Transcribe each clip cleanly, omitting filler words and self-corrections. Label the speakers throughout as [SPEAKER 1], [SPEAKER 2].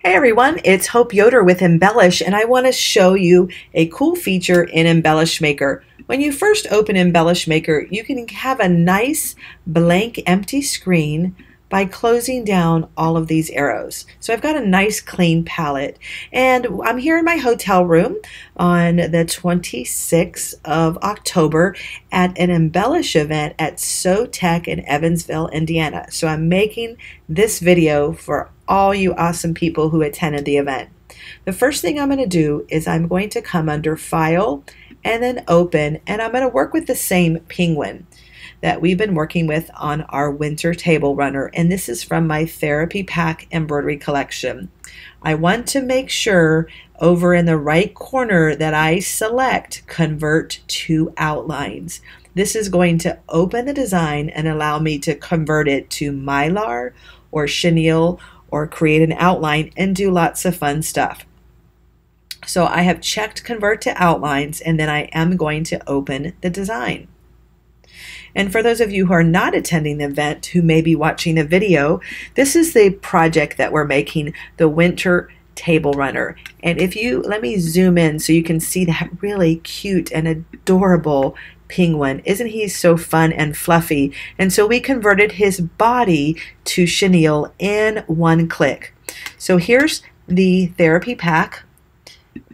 [SPEAKER 1] Hey everyone, it's Hope Yoder with Embellish, and I want to show you a cool feature in Embellish Maker. When you first open Embellish Maker, you can have a nice blank empty screen by closing down all of these arrows. So I've got a nice clean palette, and I'm here in my hotel room on the 26th of October at an Embellish event at SoTech in Evansville, Indiana. So I'm making this video for all you awesome people who attended the event. The first thing I'm going to do is I'm going to come under File and then Open, and I'm going to work with the same penguin that we've been working with on our winter table runner, and this is from my Therapy Pack embroidery collection. I want to make sure over in the right corner that I select Convert to Outlines. This is going to open the design and allow me to convert it to mylar or chenille or create an outline and do lots of fun stuff. So I have checked Convert to Outlines, and then I am going to open the design. And for those of you who are not attending the event, who may be watching the video, this is the project that we're making, the winter table runner. And if you, let me zoom in so you can see that really cute and adorable penguin. Isn't he so fun and fluffy? And so we converted his body to chenille in one click. So here's the Therapy Pack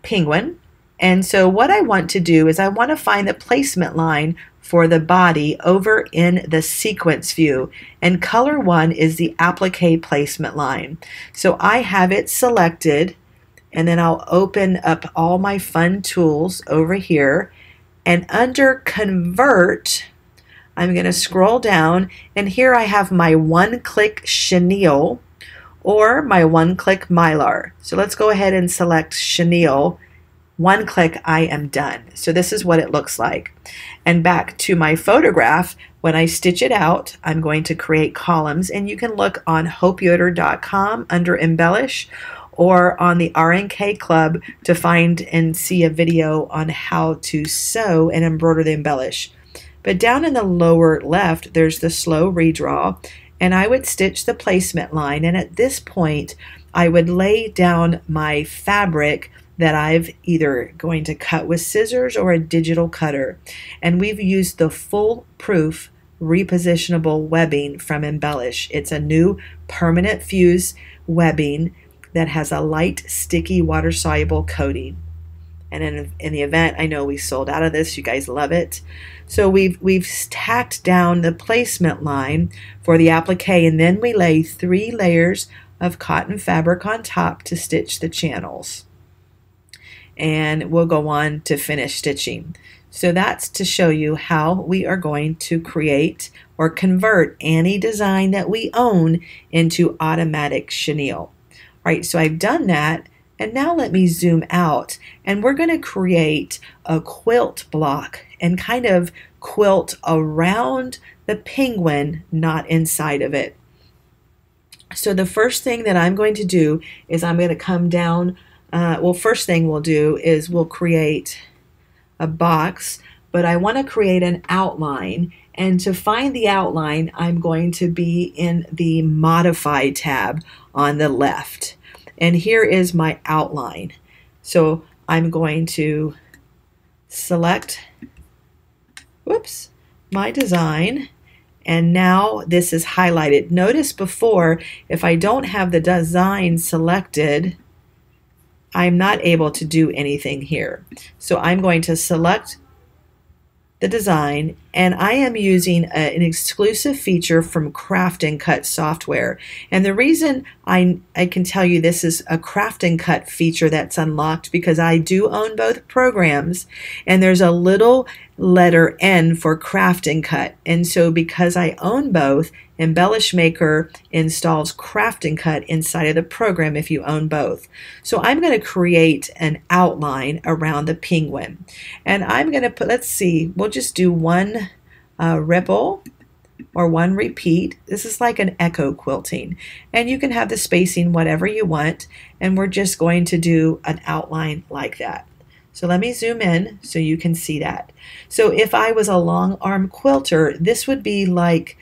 [SPEAKER 1] penguin. And so what I want to do is I want to find the placement line for the body over in the sequence view, and color 1 is the applique placement line. So I have it selected, and then I'll open up all my fun tools over here, and under Convert I'm going to scroll down, and here I have my one-click chenille or my one-click mylar. So let's go ahead and select chenille. One click, I am done. So this is what it looks like. And back to my photograph, when I stitch it out, I'm going to create columns, and you can look on hopeyoder.com under Embellish or on the RNK Club to find and see a video on how to sew and embroider the Embellish. But down in the lower left, there's the slow redraw, and I would stitch the placement line, and at this point, I would lay down my fabric that I've either going to cut with scissors or a digital cutter. And we've used the foolproof repositionable webbing from Embellish. It's a new permanent fuse webbing that has a light, sticky, water-soluble coating. And in the event, I know we sold out of this. You guys love it. So we've tacked down the placement line for the applique, and then we lay 3 layers of cotton fabric on top to stitch the channels. And we'll go on to finish stitching. So that's to show you how we are going to create or convert any design that we own into automatic chenille. All right, so I've done that, and now let me zoom out, and we're going to create a quilt block and kind of quilt around the penguin, not inside of it. So the first thing that I'm going to do is I'm going to come down. Well, first thing we'll do is we'll create a box, but I want to create an outline, and to find the outline I'm going to be in the Modify tab on the left, and here is my outline. So I'm going to select my design, and now this is highlighted. Notice before, if I don't have the design selected, I'm not able to do anything here. So I'm going to select the design, and I am using an exclusive feature from Craft and Cut software. And the reason I can tell you this is a Craft and Cut feature that's unlocked because I do own both programs, and there's a little letter N for Craft and Cut. And so because I own both, Embellish Maker installs Craft and Cut inside of the program if you own both. So I'm going to create an outline around the penguin. And I'm going to put, let's see, we'll just do one ripple or one repeat. This is like an echo quilting. And you can have the spacing whatever you want. And we're just going to do an outline like that. So let me zoom in so you can see that. So if I was a long arm quilter, this would be like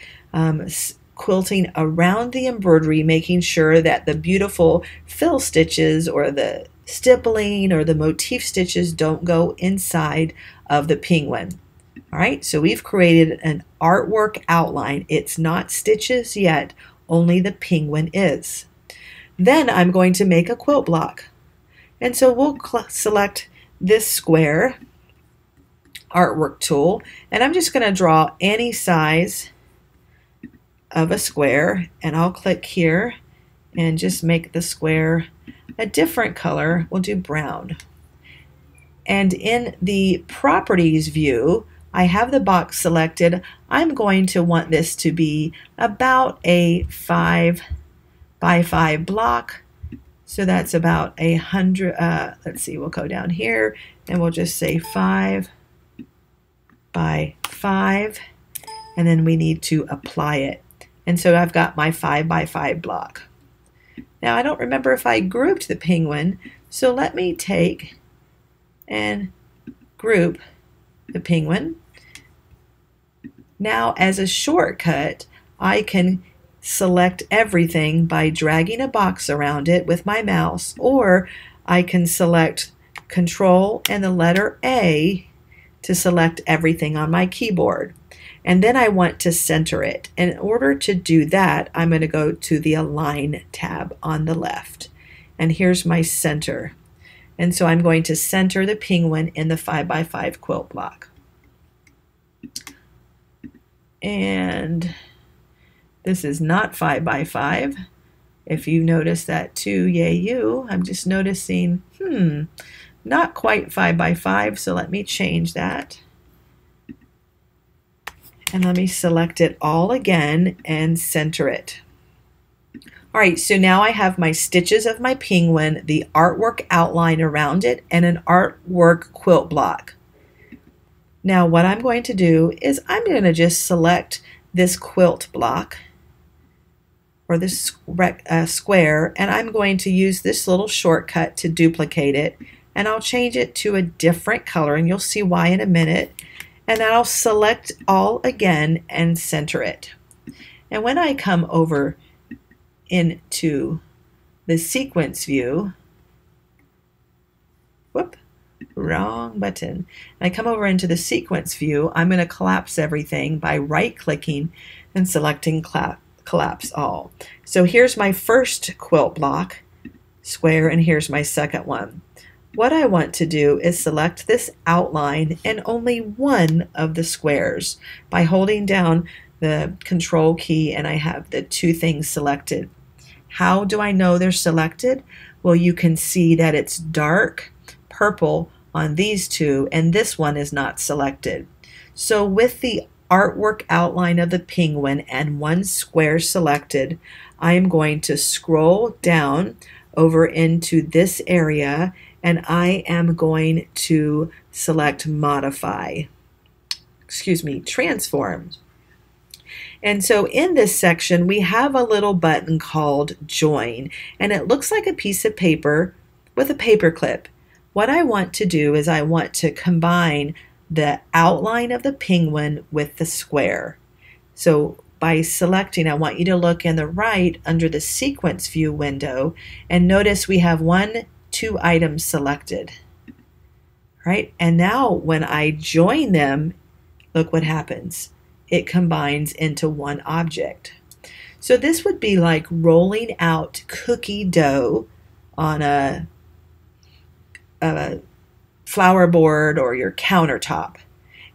[SPEAKER 1] quilting around the embroidery, making sure that the beautiful fill stitches or the stippling or the motif stitches don't go inside of the penguin. All right, so we've created an artwork outline. It's not stitches yet, only the penguin is. Then I'm going to make a quilt block. And so we'll select this square artwork tool, and I'm just going to draw any size of a square, and I'll click here and just make the square a different color. We'll do brown. And in the properties view, I have the box selected. I'm going to want this to be about a 5 by 5 block. So that's about 100, let's see, we'll go down here and we'll just say 5 by 5, and then we need to apply it. And so I've got my 5 by 5 block. Now I don't remember if I grouped the penguin, so let me take and group the penguin. Now as a shortcut, I can select everything by dragging a box around it with my mouse, or I can select Control and the letter A to select everything on my keyboard. And then I want to center it. And in order to do that, I'm going to go to the Align tab on the left. And here's my center. And so I'm going to center the penguin in the 5 by 5 quilt block. And this is not 5 by 5. If you notice that too, yay you. I'm just noticing, not quite 5 by 5, so let me change that. And let me select it all again and center it. All right, so now I have my stitches of my penguin, the artwork outline around it, and an artwork quilt block. Now what I'm going to do is I'm going to just select this quilt block or this square, and I'm going to use this little shortcut to duplicate it, and I'll change it to a different color, and you'll see why in a minute. And then I'll select all again and center it. And when I come over into the sequence view, whoop, wrong button. I come over into the sequence view, I'm going to collapse everything by right-clicking and selecting collapse all. So here's my first quilt block square, and here's my second one. What I want to do is select this outline and only one of the squares by holding down the Control key, and I have the two things selected. How do I know they're selected? Well, you can see that it's dark purple on these two, and this one is not selected. So with the artwork outline of the penguin and one square selected, I am going to scroll down over into this area, and I am going to select transform. And so in this section, we have a little button called Join, and it looks like a piece of paper with a paper clip. What I want to do is I want to combine the outline of the penguin with the square. So by selecting, I want you to look in the right under the sequence view window, and notice we have 2 items selected, right? And now when I join them, look what happens. It combines into one object. So this would be like rolling out cookie dough on a flower board or your countertop.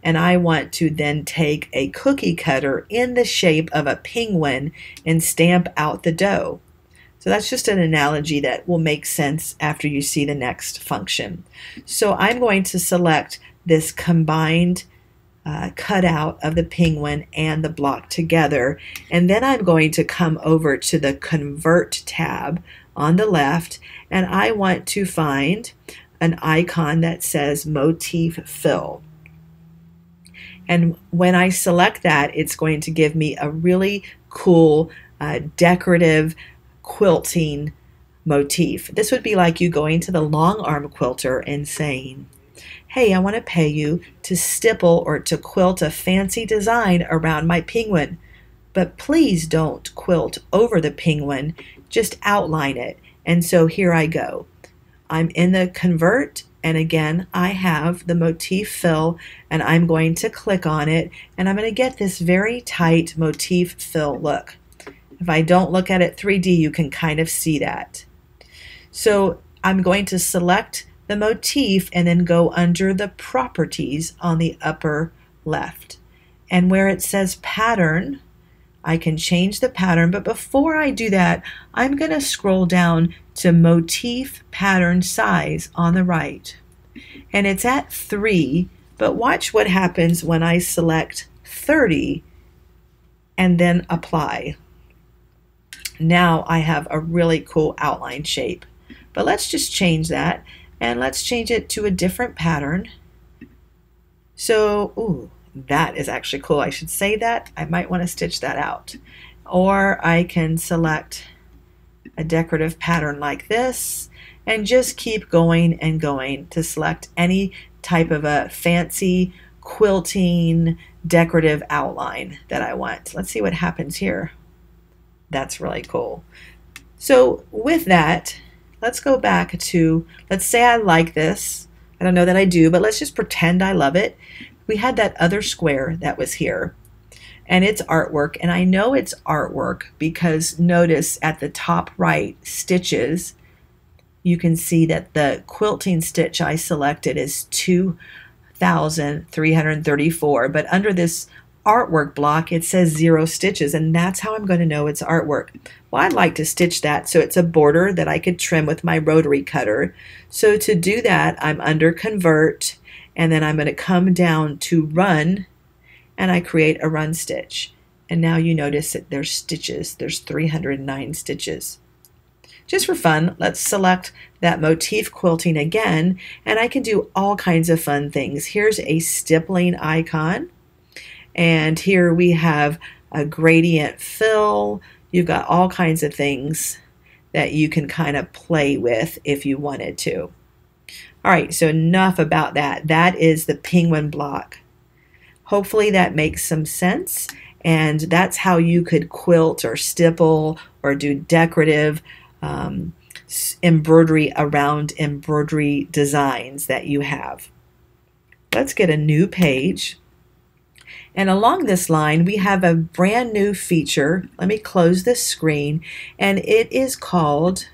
[SPEAKER 1] And I want to then take a cookie cutter in the shape of a penguin and stamp out the dough. So that's just an analogy that will make sense after you see the next function. So I'm going to select this combined cutout of the penguin and the block together, and then I'm going to come over to the Convert tab on the left, and I want to find an icon that says Motif Fill. And when I select that, it's going to give me a really cool decorative quilting motif. This would be like you going to the long arm quilter and saying, hey, I want to pay you to stipple or to quilt a fancy design around my penguin. but please don't quilt over the penguin, just outline it. And so here I go. I'm in the convert, and again I have the motif fill, and I'm going to click on it, and I'm going to get this very tight motif fill look. If I don't look at it 3D, you can kind of see that. So I'm going to select the motif and then go under the properties on the upper left. And where it says pattern, I can change the pattern, but before I do that, I'm going to scroll down to motif pattern size on the right. And it's at 3, but watch what happens when I select 30 and then apply. Now I have a really cool outline shape. But let's just change that, and let's change it to a different pattern. So, ooh, that is actually cool. I should say that. I might want to stitch that out. Or I can select a decorative pattern like this and just keep going and going to select any type of a fancy quilting decorative outline that I want. Let's see what happens here. That's really cool. So with that, let's go back to, let's say I like this. I don't know that I do, but let's just pretend I love it. We had that other square that was here, and it's artwork, and I know it's artwork because notice at the top right, stitches, you can see that the quilting stitch I selected is 2,334, but under this artwork block it says 0 stitches, and that's how I'm going to know it's artwork. Well, I'd like to stitch that so it's a border that I could trim with my rotary cutter. So to do that, I'm under convert, and then I'm going to come down to run, and I create a run stitch. And now you notice that there's stitches. There's 309 stitches. Just for fun, let's select that motif quilting again, and I can do all kinds of fun things. Here's a stippling icon. And here we have a gradient fill. You've got all kinds of things that you can kind of play with if you wanted to. All right, so enough about that. That is the penguin block. Hopefully that makes some sense, and that's how you could quilt or stipple or do decorative embroidery around embroidery designs that you have. Let's get a new page. And along this line, we have a brand new feature. Let me close this screen. And it is called,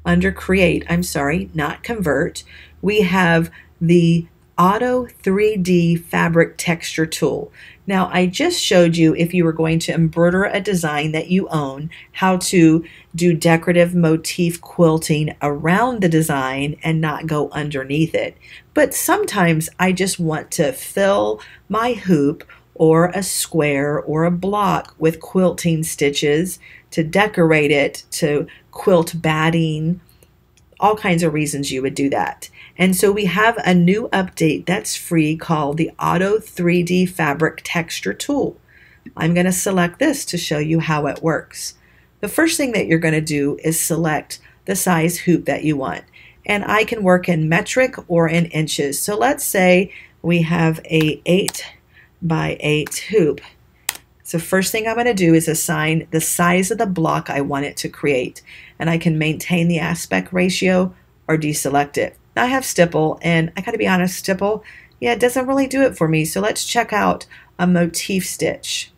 [SPEAKER 1] under Create, I'm sorry, not Convert, we have the Auto 3D Fabric Texture Tool. Now, I just showed you, if you were going to embroider a design that you own, how to do decorative motif quilting around the design and not go underneath it. But sometimes I just want to fill my hoop or a square or a block with quilting stitches to decorate it, to quilt batting, all kinds of reasons you would do that. And so we have a new update that's free called the Auto 3D Fabric Texture Tool. I'm going to select this to show you how it works. The first thing that you're going to do is select the size hoop that you want. And I can work in metric or in inches. So let's say we have a 8 by 8 hoop. So first thing I'm going to do is assign the size of the block I want it to create. And I can maintain the aspect ratio or deselect it. Now I have stipple, and I got to be honest, stipple, yeah, it doesn't really do it for me. So let's check out a motif stitch.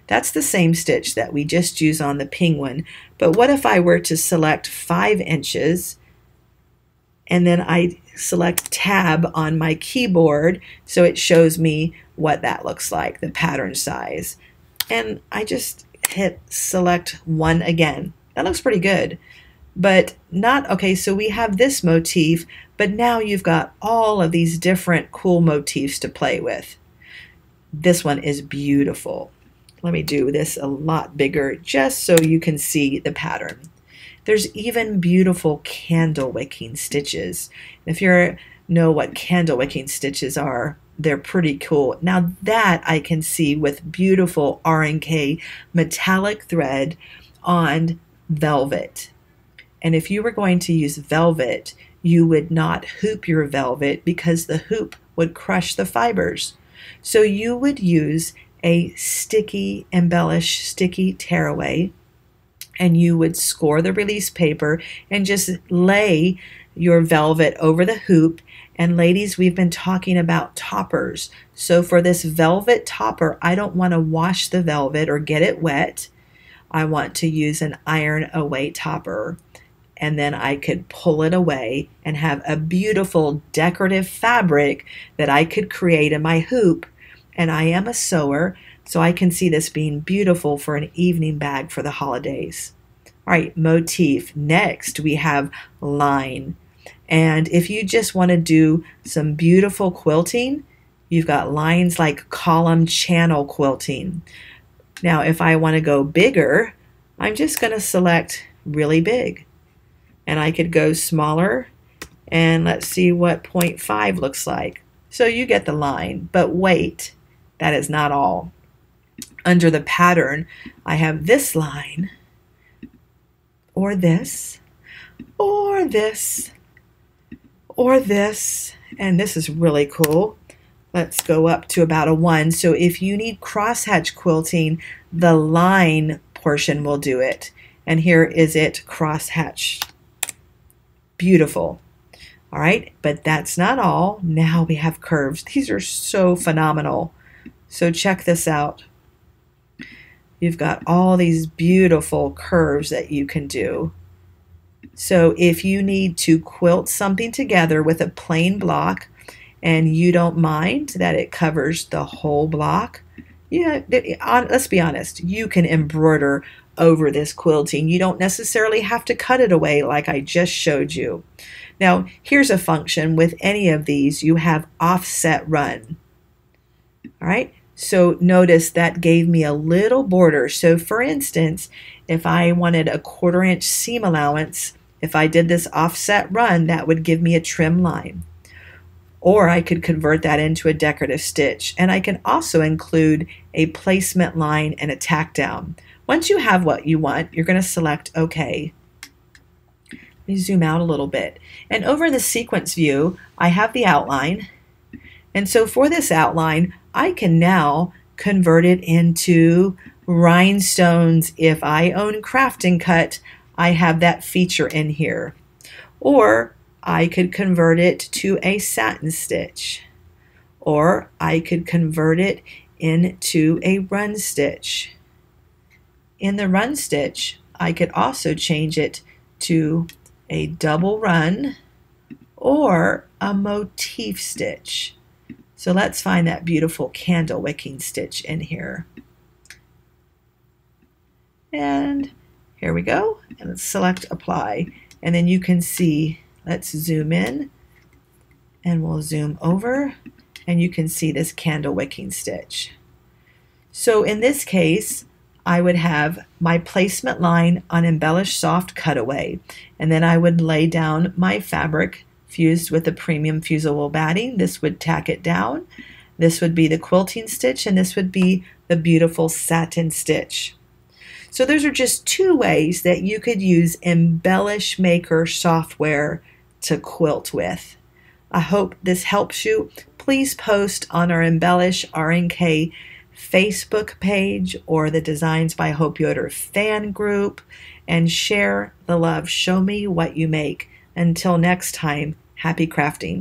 [SPEAKER 1] That's the same stitch that we just used on the penguin. But what if I were to select 5 inches, and then I select tab on my keyboard so it shows me what that looks like, the pattern size. And I just hit select 1 again. That looks pretty good. But not, okay, so we have this motif, but now you've got all of these different cool motifs to play with. This one is beautiful. Let me do this a lot bigger just so you can see the pattern. There's even beautiful candle wicking stitches. If you know what candle wicking stitches are, they're pretty cool. Now that I can see with beautiful R&K metallic thread on velvet. And if you were going to use velvet, you would not hoop your velvet because the hoop would crush the fibers. So you would use a sticky Embellish sticky tearaway, and you would score the release paper and just lay your velvet over the hoop. And ladies, we've been talking about toppers. So for this velvet topper, I don't want to wash the velvet or get it wet. I want to use an iron away topper. And then I could pull it away and have a beautiful decorative fabric that I could create in my hoop. And I am a sewer, so I can see this being beautiful for an evening bag for the holidays. All right, motif. Next, we have line. And if you just want to do some beautiful quilting, you've got lines like column channel quilting. Now, if I want to go bigger, I'm just going to select really big. And I could go smaller, and let's see what 0.5 looks like. So you get the line, but wait, that is not all. Under the pattern, I have this line, or this, or this, or this, and this is really cool. Let's go up to about a 1. So if you need crosshatch quilting, the line portion will do it. And here is it crosshatch. Beautiful. All right, but that's not all. Now we have curves. These are so phenomenal. So check this out. You've got all these beautiful curves that you can do. So if you need to quilt something together with a plain block and you don't mind that it covers the whole block, yeah, let's be honest, you can embroider over this quilting. You don't necessarily have to cut it away like I just showed you. Now, here's a function with any of these. You have offset run. All right, so notice that gave me a little border. So for instance, if I wanted a 1/4 inch seam allowance, if I did this offset run, that would give me a trim line. Or I could convert that into a decorative stitch. And I can also include a placement line and a tack down. Once you have what you want, you're going to select OK. Let me zoom out a little bit. And over in the sequence view, I have the outline. And so for this outline, I can now convert it into rhinestones. If I own Craft and Cut, I have that feature in here. Or I could convert it to a satin stitch. Or I could convert it into a run stitch. In the run stitch, I could also change it to a double run or a motif stitch. So let's find that beautiful candle wicking stitch in here. And here we go. And let's select apply. And then you can see, let's zoom in and we'll zoom over and you can see this candle wicking stitch. So in this case, I would have my placement line on Embellish Soft Cutaway, and then I would lay down my fabric fused with a premium fusible batting. This would tack it down. This would be the quilting stitch, and this would be the beautiful satin stitch. So those are just 2 ways that you could use Embellish Maker software to quilt with. I hope this helps you. Please post on our Embellish RNK Facebook page or the Designs by Hope Yoder fan group and share the love. Show me what you make. Until next time, happy crafting.